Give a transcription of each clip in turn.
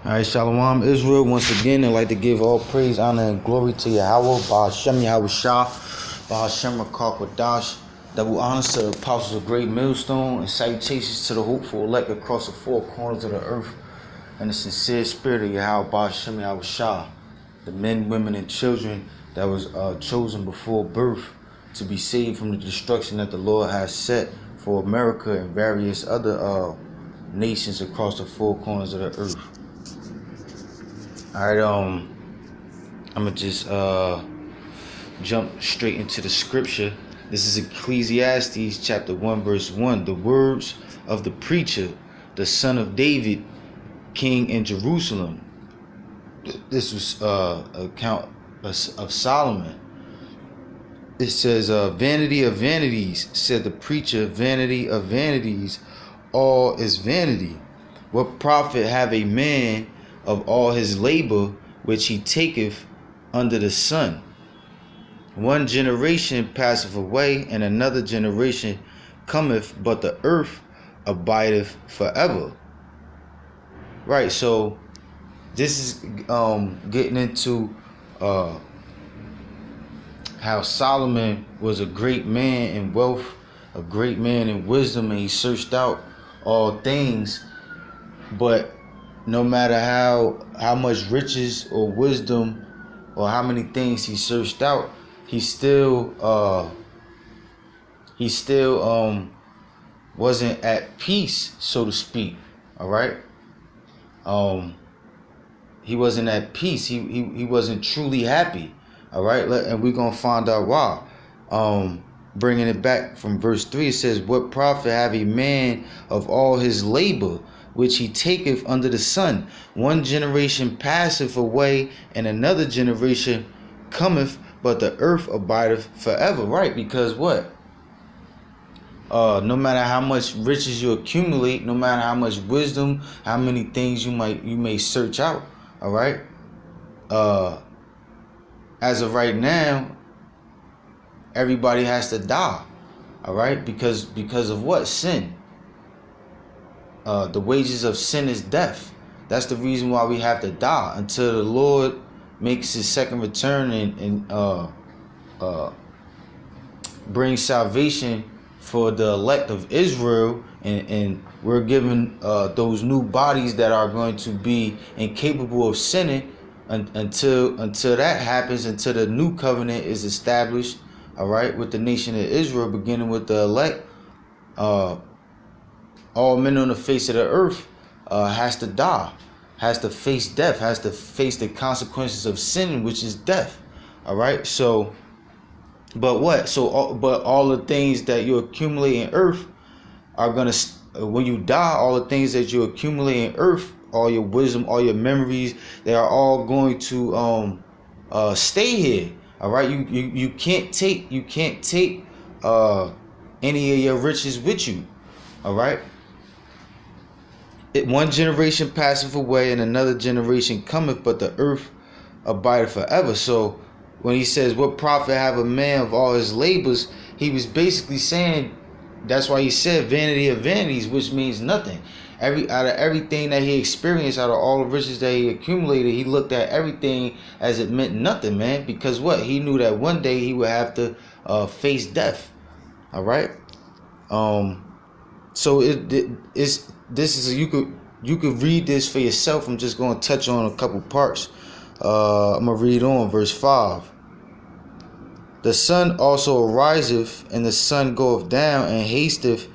All right, Shalom Israel. Once again, I'd like to give all praise, honor, and glory to Yahweh, Ba'ashem Yahweh Shah, Ba'ashem Rakak Wadash. Double honors to the apostles of Great Millstone, and salutations to the hopeful elect across the four corners of the earth, and the sincere spirit of Yahweh, Ba'ashem Yahweh Shah, the men, women, and children that was chosen before birth to be saved from the destruction that the Lord has set for America and various other nations across the four corners of the earth. Alright, I'ma just jump straight into the scripture. This is Ecclesiastes chapter 1 verse 1. The words of the preacher, the son of David, king in Jerusalem. This was account of Solomon. It says, vanity of vanities, said the preacher, vanity of vanities, all is vanity. What profit have a man of all his labor which he taketh under the sun? One generation passeth away, and another generation cometh, but the earth abideth forever. Right, so this is getting into how Solomon was a great man in wealth, a great man in wisdom, and he searched out all things. But no matter how much riches or wisdom or how many things he searched out, he still wasn't at peace, so to speak. All right. He wasn't at peace. He wasn't truly happy. All right. And we're gonna find out why. Bringing it back from verse 3, it says, what profit have a man of all his labor which he taketh under the sun? One generation passeth away, and another generation cometh, but the earth abideth forever. Right, because what? No matter how much riches you accumulate, no matter how much wisdom, how many things you may search out, all right? As of right now, everybody has to die, all right? Because of what? Sin. The wages of sin is death. That's the reason why we have to die until the Lord makes his second return and brings salvation for the elect of Israel, and we're given those new bodies that are going to be incapable of sinning until that happens, until the new covenant is established, all right, with the nation of Israel, beginning with the elect. All men on the face of the earth has to die, has to face death, has to face the consequences of sin, which is death. All right. So, but what? So, but all the things that you accumulate in earth are gonna, when you die, all the things that you accumulate in earth, all your wisdom, all your memories, they are all going to stay here. All right. You can't take any of your riches with you. All right. One generation passeth away, and another generation cometh, but the earth abideth forever. So when he says, what profit have a man of all his labors, he was basically saying, that's why he said vanity of vanities, which means nothing. Out of everything that he experienced, out of all the riches that he accumulated, he looked at everything as it meant nothing, man. Because what? He knew that one day he would have to face death. All right. So you could read this for yourself. I'm just going to touch on a couple parts. I'm going to read on verse 5. The sun also ariseth, and the sun goeth down, and hasteth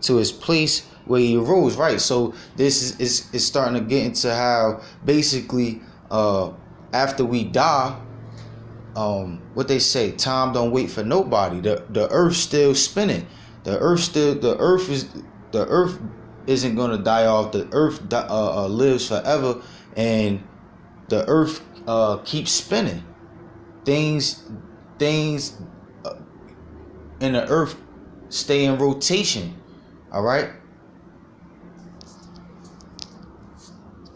to his place where he arose. Right. So this is starting to get into how basically after we die, what they say, time don't wait for nobody. The earth's still spinning. The earth isn't going to die off. The earth lives forever, and the earth keeps spinning. Things in the earth stay in rotation. All right.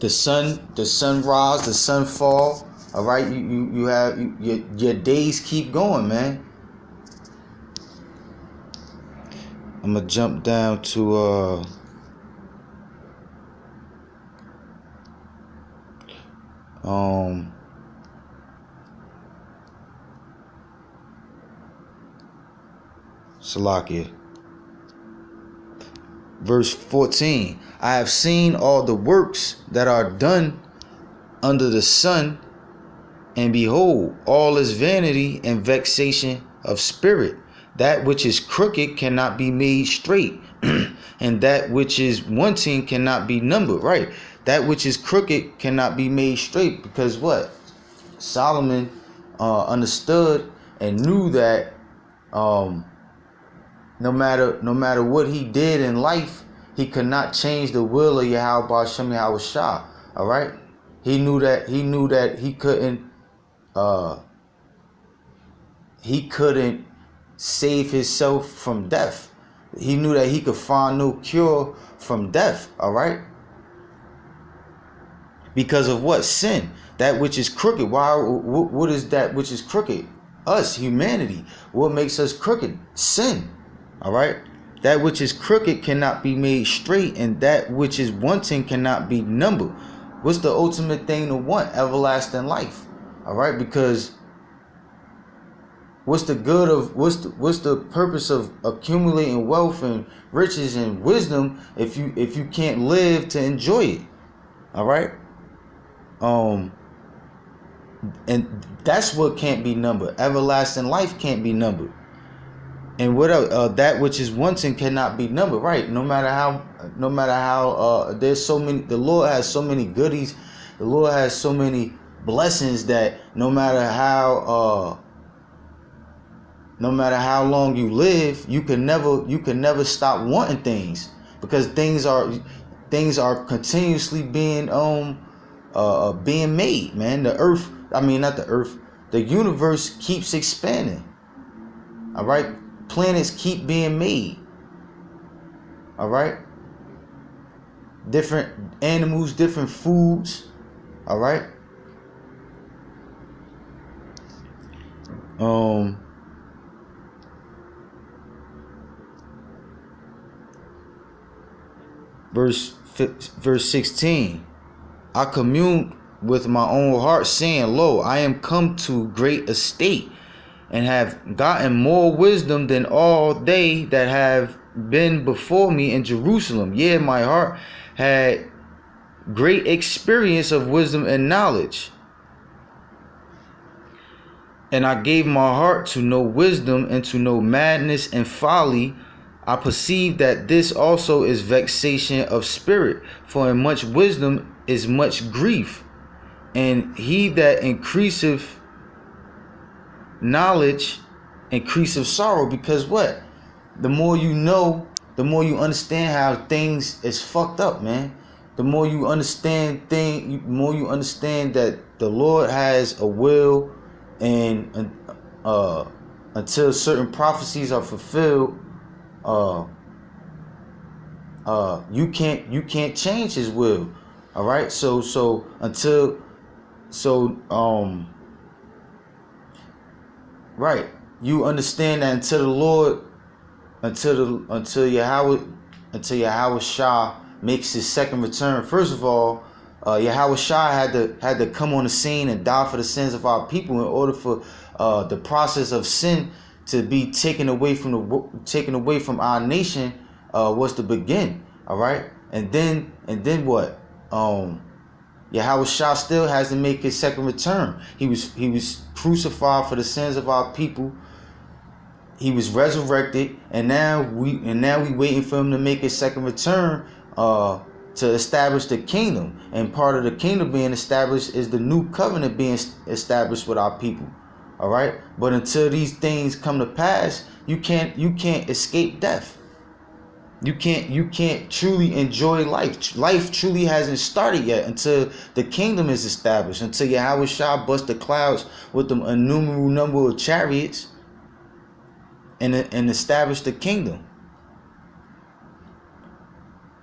The sun rise, the sun fall. All right. You have your days keep going, man. I'm gonna jump down to Salakia. Verse 14. I have seen all the works that are done under the sun, and behold, all is vanity and vexation of spirit. That which is crooked cannot be made straight, and that which is wanting cannot be numbered. Right. That which is crooked cannot be made straight, because what? Solomon understood and knew that no matter what he did in life, he could not change the will of Yahweh Ba'ashem Yahweh Shah. All right. He knew that he couldn't save himself from death. He knew that he could find no cure from death. All right. Because of what? Sin. That which is crooked. Why? What is that which is crooked? Us, humanity. What makes us crooked? Sin. All right. That which is crooked cannot be made straight, and that which is wanting cannot be numbered. What's the ultimate thing to want? Everlasting life. All right. Because what's the good of what's the purpose of accumulating wealth and riches and wisdom if you can't live to enjoy it? All right. And that's what can't be numbered. Everlasting life can't be numbered. And what that which is wanting cannot be numbered. Right. No matter how there's so many, the Lord has so many goodies, the Lord has so many blessings that no matter how long you live, you can never stop wanting things, because things are continuously being made, man. The earth, not the earth, the universe keeps expanding. All right. Planets keep being made. All right. Different animals, different foods. All right. Verse 16. I communed with my own heart, saying, lo, I am come to great estate, and have gotten more wisdom than all they that have been before me in Jerusalem. Yea, my heart had great experience of wisdom and knowledge. And I gave my heart to know wisdom and to know madness and folly. I perceive that this also is vexation of spirit, for in much wisdom is much grief, and he that increaseth knowledge increaseth sorrow. Because what? The more you know, the more you understand how things is fucked up, man. The more you understand that the Lord has a will, and until certain prophecies are fulfilled, you can't change his will. All right. Right. You understand that until Yahweh Shah makes his second return. First of all, Yahweh Shah had to come on the scene and die for the sins of our people in order for the process of sin to be taken away from our nation was to begin. All right. And then what? Yahweh Shah still has to make his second return. He was crucified for the sins of our people. He was resurrected, and now we waiting for him to make his second return to establish the kingdom. And part of the kingdom being established is the new covenant being established with our people. All right. But until these things come to pass, you can't escape death. You can't truly enjoy life. Life truly hasn't started yet until the kingdom is established. Until Yahweh Shah bust the clouds with the innumerable number of chariots and establish the kingdom.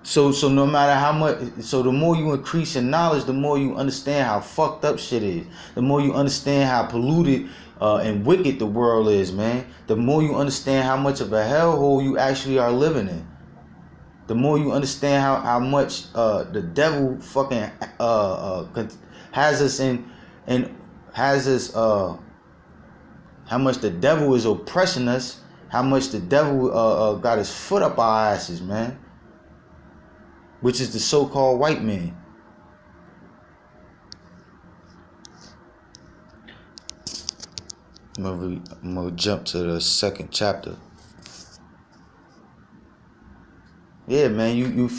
So no matter how much, so the more you increase in knowledge, the more you understand how fucked up shit is. The more you understand how polluted and wicked the world is, man. The more you understand how much of a hellhole you actually are living in. The more you understand how much the devil fucking has us and has us how much the devil is oppressing us, how much the devil got his foot up our asses, man. Which is the so-called white man. I'm gonna jump to the second chapter. Yeah, man, you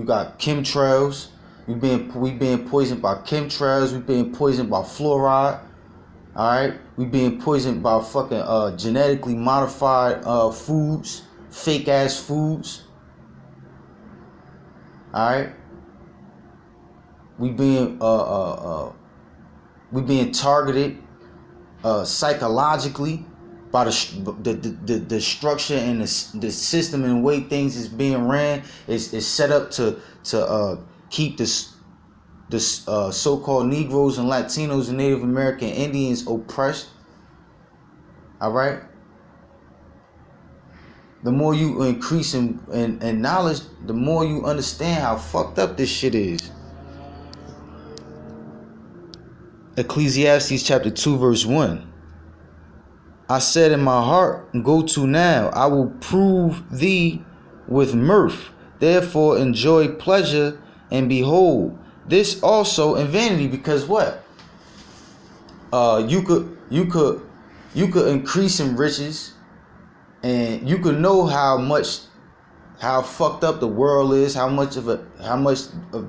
got chemtrails. We being poisoned by chemtrails. We being poisoned by fluoride. All right, we being poisoned by fucking genetically modified foods, fake ass foods. All right, we being targeted psychologically by the structure and the system and the way things is being ran is set up to keep this so-called Negroes and Latinos and Native American Indians oppressed. All right. The more you increase in knowledge, the more you understand how fucked up this shit is. Ecclesiastes chapter 2 verse 1. I said in my heart, go to now, I will prove thee with mirth. Therefore enjoy pleasure, and behold, this also in vanity. Because what? You could increase in riches, and you could know how fucked up the world is, how much of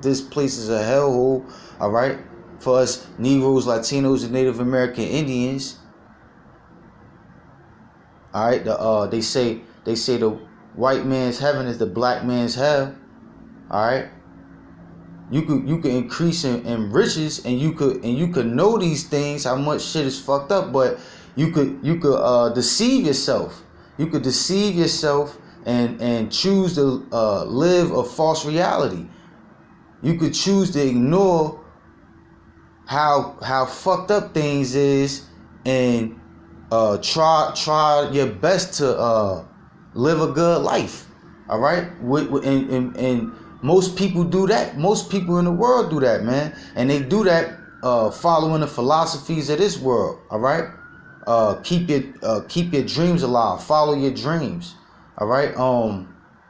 this place is a hellhole. All right, for us Negroes, Latinos, and Native American Indians. All right, they say the white man's heaven is the black man's hell. All right, you could increase in riches, and you could know these things, how much shit is fucked up, but you could deceive yourself. You could deceive yourself and choose to live a false reality. You could choose to ignore how fucked up things is and try your best to live a good life. All right, and most people do that. Most people in the world do that, man, and they do that following the philosophies of this world. All right, keep your dreams alive. Follow your dreams. All right,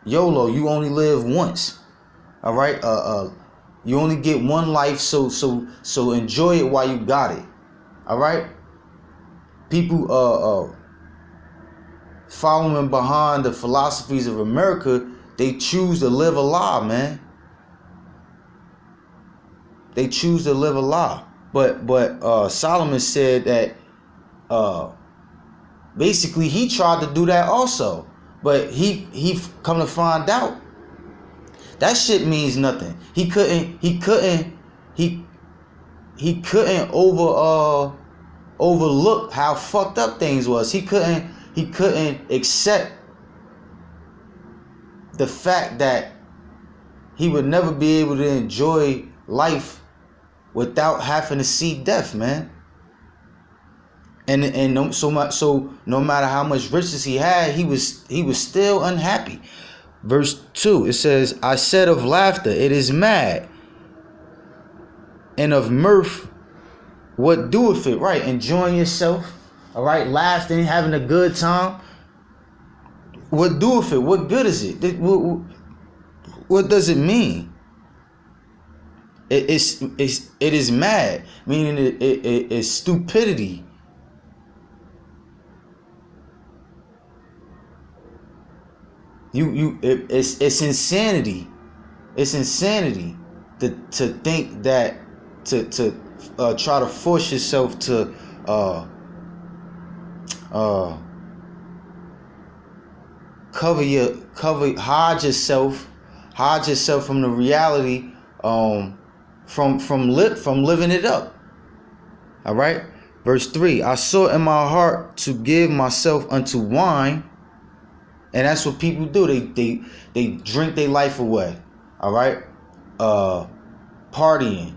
YOLO. You only live once. All right, you only get one life, so enjoy it while you got it. All right. People following behind the philosophies of America, they choose to live a lie, man. They choose to live a lie. But Solomon said that basically he tried to do that also, but he come to find out that shit means nothing. He couldn't overlook how fucked up things was. He couldn't accept the fact that he would never be able to enjoy life without having to see death, man. And no matter how much riches he had, he was still unhappy. Verse 2, it says, I said of laughter, it is mad, and of mirth, what doeth it? Right, enjoying yourself, all right, laughing, having a good time. What doeth it? What good is it? What does it mean? It is mad, meaning it's stupidity. It's insanity. It's insanity to think that to try to force yourself to hide yourself from the reality, from living it up. All right, verse 3. I sought in my heart to give myself unto wine. And that's what people do. They drink their life away. All right, partying.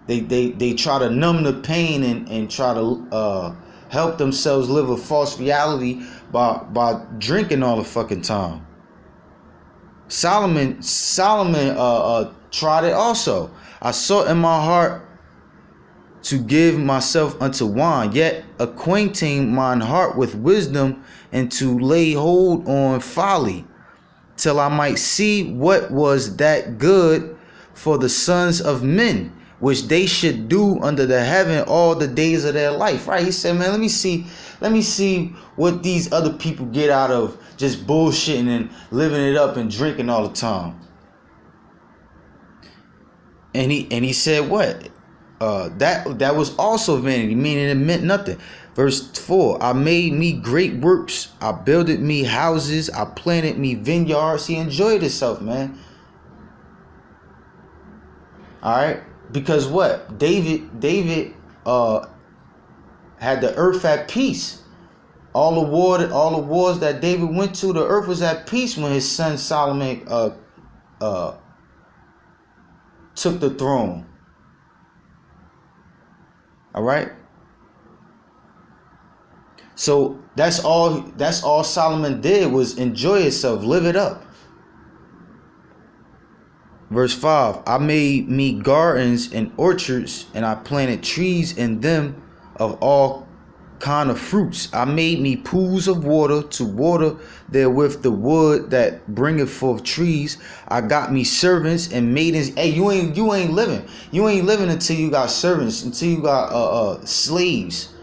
They try to numb the pain and try to help themselves live a false reality by drinking all the fucking time. Solomon tried it also. I sought in my heart to give myself unto wine, yet acquainting mine heart with wisdom, and to lay hold on folly, till I might see what was that good for the sons of men, which they should do under the heaven all the days of their life. Right? He said, man, let me see what these other people get out of just bullshitting and living it up and drinking all the time. And he said what? That was also vanity, meaning it meant nothing. Verse 4, I made me great works, I builded me houses, I planted me vineyards. He enjoyed himself, man. Alright? Because what? David had the earth at peace. All the wars that David went to, the earth was at peace when his son Solomon took the throne. All right. So that's all Solomon did was enjoy himself, live it up. Verse 5, I made me gardens and orchards, and I planted trees in them of all kind of fruits. I made me pools of water to water therewith the wood that bringeth forth trees. I got me servants and maidens. Hey, you ain't living. You ain't living until you got servants, until you got slaves,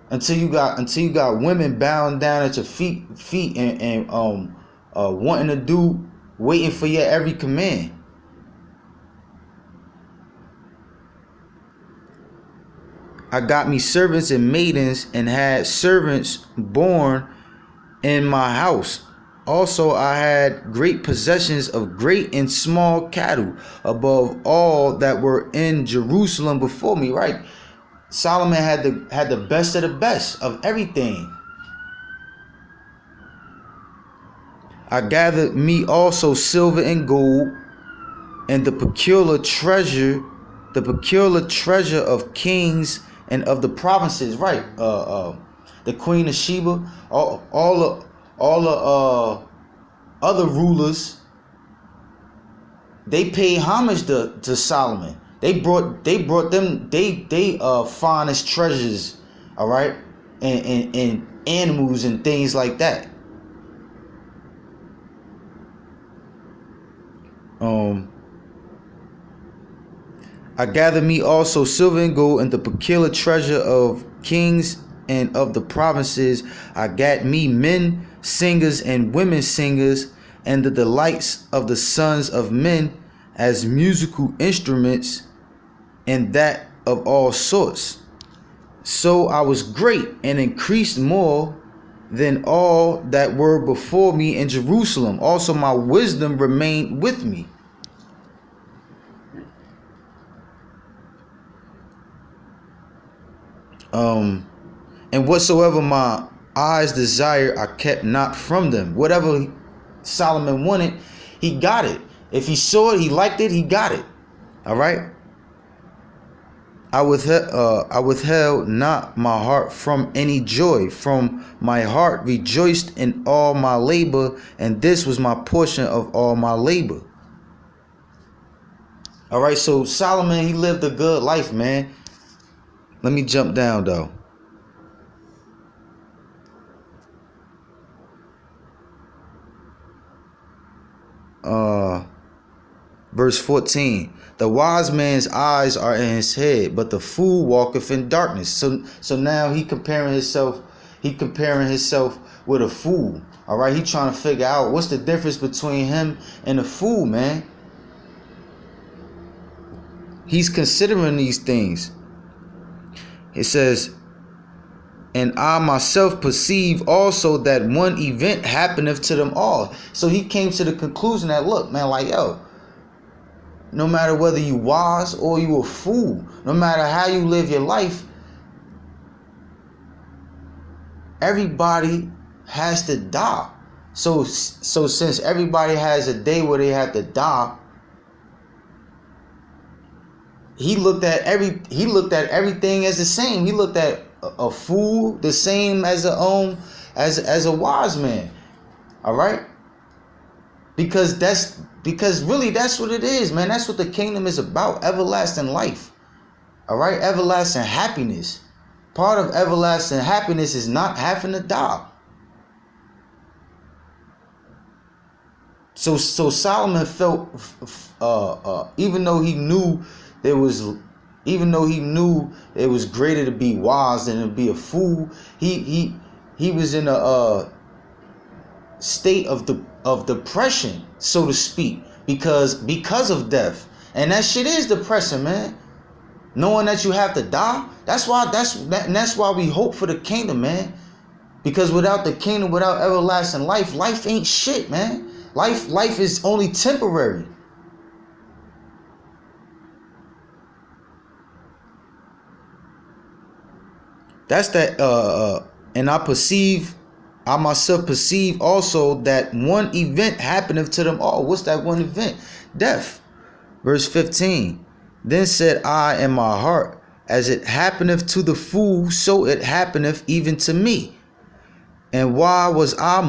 until you got women bound down at your feet and wanting to do, waiting for your every command. I got me servants and maidens, and had servants born in my house. Also I had great possessions of great and small cattle, above all that were in Jerusalem before me. Right? Solomon had the best of the best of everything. I gathered me also silver and gold, and the peculiar treasure of kings and of the provinces. Right? The Queen of Sheba, all the other rulers, they paid homage to Solomon. They brought them finest treasures, all right, and animals and things like that. I gathered me also silver and gold, and the peculiar treasure of kings and of the provinces. I got me men singers and women singers, and the delights of the sons of men as musical instruments, and that of all sorts. So I was great and increased more than all that were before me in Jerusalem. Also my wisdom remained with me. And whatsoever my eyes desired, I kept not from them. Whatever Solomon wanted, he got it. If he saw it, he liked it, he got it. All right. I withheld not my heart from any joy. From my heart rejoiced in all my labor, and this was my portion of all my labor. All right. So Solomon, he lived a good life, man. Let me jump down though. Verse 14. The wise man's eyes are in his head, but the fool walketh in darkness. So now he comparing himself with a fool. All right, he trying to figure out what's the difference between him and a fool, man. He's considering these things. It says, and I myself perceive also that one event happeneth to them all. So he came to the conclusion that, look, man, like, yo, no matter whether you wise or you a fool, no matter how you live your life, everybody has to die. So since everybody has a day where they have to die, he looked at everything as the same. He looked at a fool the same as a wise man. All right. because really that's what it is, man. That's what the kingdom is about. Everlasting life. All right, everlasting happiness. Part of everlasting happiness is not having to die. So Solomon felt, even though he knew there was, even though he knew it was greater to be wise than to be a fool, he was in a state of depression, so to speak, because of death, and that shit is depressing, man. Knowing that you have to die, that's why we hope for the kingdom, man. Because without the kingdom, without everlasting life, life ain't shit, man. Life is only temporary. That's that. And I myself perceive also that one event happeneth to them all. What's that one event? Death. Verse 15. Then said I in my heart, as it happeneth to the fool, so it happeneth even to me. And why was I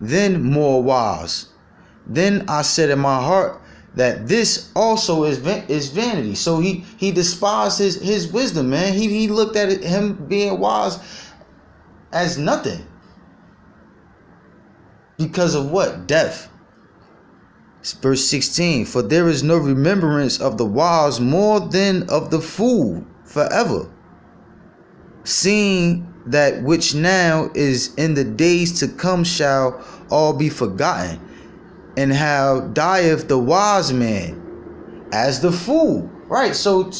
then more wise? Then I said in my heart that this also is vanity. So he despised his wisdom, man. He looked at him being wise as nothing. Because of what? Death. Verse 16. For there is no remembrance of the wise more than of the fool forever. Seeing that which now is in the days to come shall all be forgotten. And how dieth the wise man as the fool. Right, so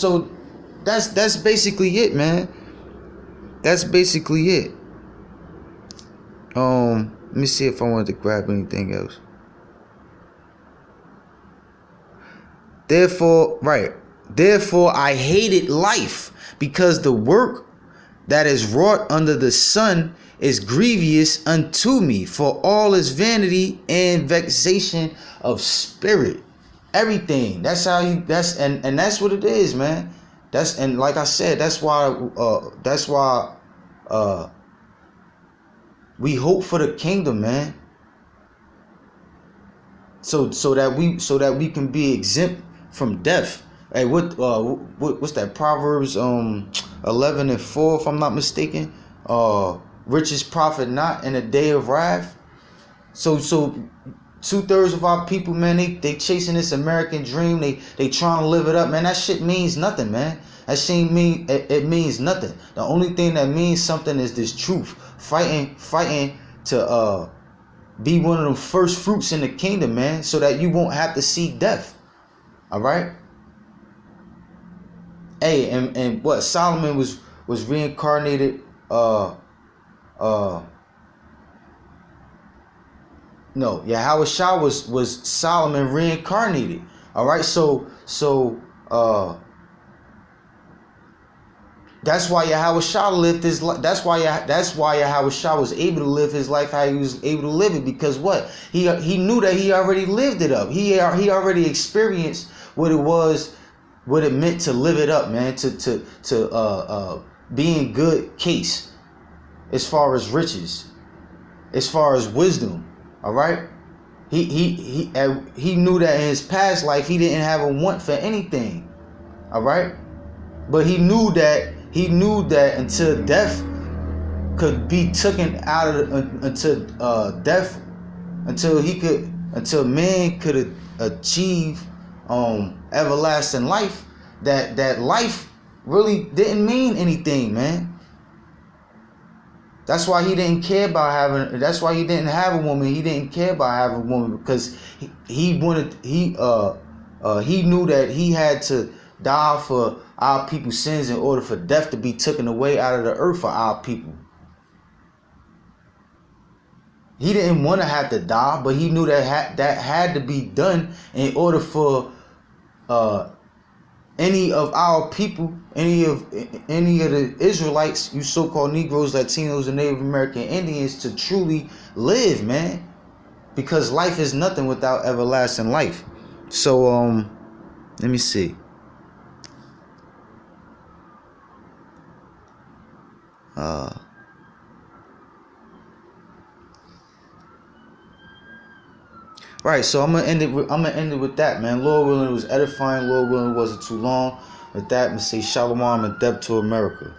that's basically it, man. That's basically it. Let me see if I wanted to grab anything else. Therefore I hated life, because the work that is wrought under the sun is grievous unto me, for all is vanity and vexation of spirit. Everything. That's what it is, man. And like I said, that's why we hope for the kingdom, man. So that we can be exempt from death. Hey, what's that? Proverbs 11:4, if I'm not mistaken. Riches profit not in a day of wrath. So 2/3 of our people, man, they chasing this American dream. They trying to live it up, man. That shit means nothing, man. That shit it means nothing. The only thing that means something is this truth. Fighting to be one of them first fruits in the kingdom, man, so that you won't have to see death. All right. Hey, and what Solomon was reincarnated. No, Yahweh Shah was Solomon reincarnated. All right, so that's why Yahweh Shah lived his life. That's why Yahweh Shah was able to live his life how he was able to live it, because what he knew that he already lived it up. He already experienced what it meant to live it up, man. To be in good case, as far as riches, as far as wisdom. All right, he knew that in his past life he didn't have a want for anything. All right, but he knew that until death could be taken out of until man could achieve everlasting life, that life really didn't mean anything, man. That's why he didn't care about having. That's why he didn't have a woman. He didn't care about having a woman, because he knew that he had to die for our people's sins in order for death to be taken away out of the earth for our people. He didn't want to have to die, but he knew that had to be done in order for any of our people, any of the Israelites, you so-called Negroes, Latinos, and Native American Indians, to truly live, man. Because life is nothing without everlasting life. So let me see. Right, so I'm gonna end it with that, man. Lord willing, it was edifying. Lord willing, it wasn't too long. With that, I'm gonna say shalom and depth to America.